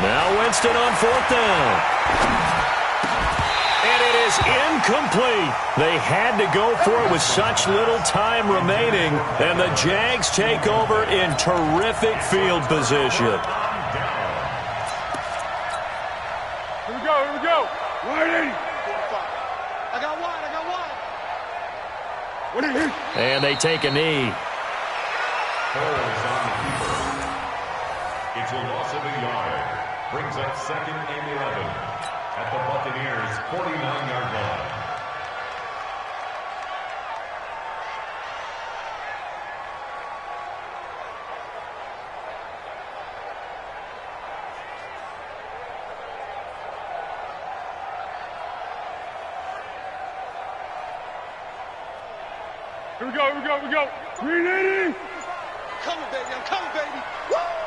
Now Winston on fourth down. And it is incomplete. They had to go for it with such little time remaining, and the Jags take over in terrific field position. Here we go. 180. I got one. And they take a knee. Holds on the keeper. It's a loss of a yard. Brings up 2nd and 11. At the Buccaneers' 49-yard line. Here we go. 380. I'm coming, baby. Woo!